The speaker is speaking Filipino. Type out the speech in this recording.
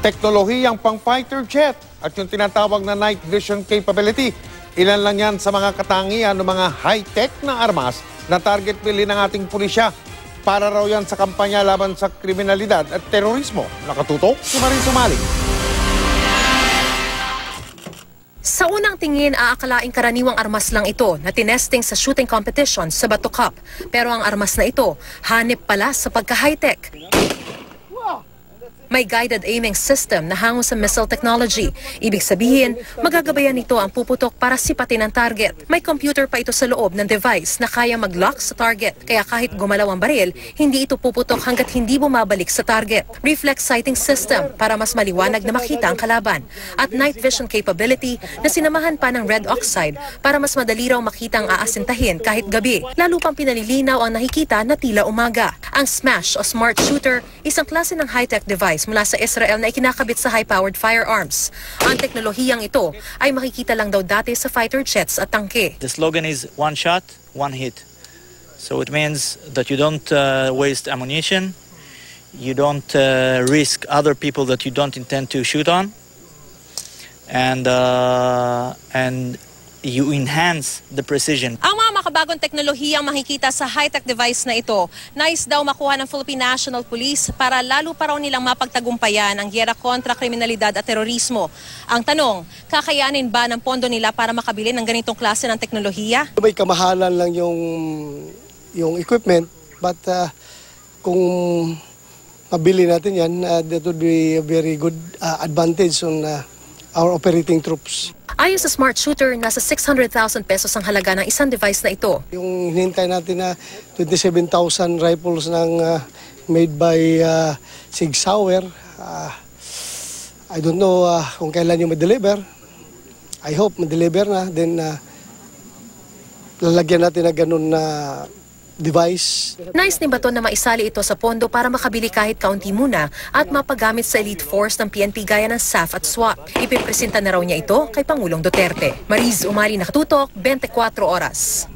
teknolohiyang pang-fighter jet at yung tinatawag na night vision capability. Ilan lang yan sa mga katangian ng mga high-tech na armas na target bilhin ng ating pulisya. Para raw yan sa kampanya laban sa kriminalidad at terorismo. Nakatutok si Marie Sumali. Sa unang tingin, aakalaing karaniwang armas lang ito na tinesting sa shooting competition sa Bato Cup. Pero ang armas na ito, hanip pala sa pagka-high-tech. May guided aiming system na hango sa missile technology. Ibig sabihin, magagabayan nito ang puputok para sipatin ang target. May computer pa ito sa loob ng device na kaya mag-lock sa target. Kaya kahit gumalaw ang baril, hindi ito puputok hanggat hindi bumabalik sa target. Reflex sighting system para mas maliwanag na makita ang kalaban. At night vision capability na sinamahan pa ng red oxide para mas madali raw makita ang aasintahin kahit gabi. Lalo pang pinalilinaw ang nakikita na tila umaga. Ang SMASH o Smart Shooter, isang klase ng high-tech device mula sa Israel na ikinakabit sa high-powered firearms. Ang teknolohiyang ito ay makikita lang daw dati sa fighter jets at tangke. The slogan is one shot, one hit. So it means that you don't waste ammunition, you don't risk other people that you don't intend to shoot on, and you enhance the precision. Ang mga makabagong teknolohiyang makikita sa high-tech device na ito, nais daw makuha ng Philippine National Police para lalo pa raw nilang mapagtagumpayan ang gyera kontra kriminalidad at terorismo. Ang tanong, kakayanin ba ng pondo nila para makabili ng ganitong klase ng teknolohiya? May kamahalan lang yung equipment, but kung mabili natin yan, that would be a very good advantage on our operating troops. Ayon sa Smart Shooter, nasa 600,000 pesos ang halaga ng isang device na ito. Yung hinintay natin na 27,000 rifles ng made by Sig Sauer, I don't know kung kailan yung ma-deliver. I hope ma-deliver na, then lalagyan natin na ganun na device. Nais ni Bato na maisali ito sa pondo para makabili kahit kaunti muna at mapagamit sa elite force ng PNP gaya ng SAF at SWAT. Ipipresenta na raw niya ito kay Pangulong Duterte. Mariz Umali, Nakatutok, 24 Oras.